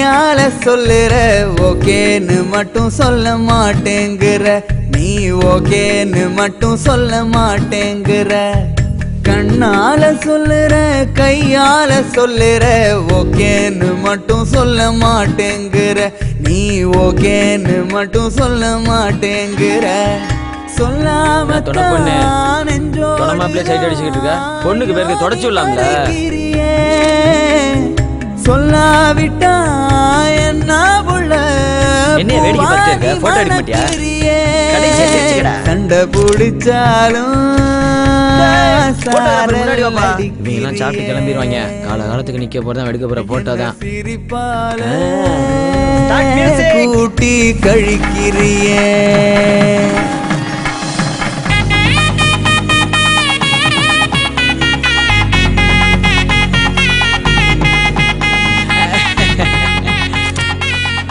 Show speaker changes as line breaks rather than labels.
வாயால சொல்லுற ஓகேன்னு மட்டும் சொல்ல மாட்டேங்கிற, நீ ஓகேன்னு மட்டும் சொல்ல மாட்டேங்கிற. கண்ணால சொல்லுற கையால சொல்லுற ஓகேன்னு மட்டும் சொல்ல மாட்டேங்கிற, நீ ஓகேன்னு மட்டும் சொல்ல மாட்டேங்கிற. சொல்லாம
பொண்ணுக்கு பேருக்கு தொடச்சு விடலாம்ல.
சொல்லாவிட்டா என்ன புள்ள
என்ன வேடிக்கை பார்த்துக்க, போட்டோ எடுக்க மாட்டியா?
சண்டை பிடிச்சாலும்
சாப்பிட்டு கிளம்பிடுவாங்க. காலகாலத்துக்கு நிக்க போறதான் எடுக்க போற போட்டோ தான்.
சிரிப்பால கூட்டி கழிக்கிறியே.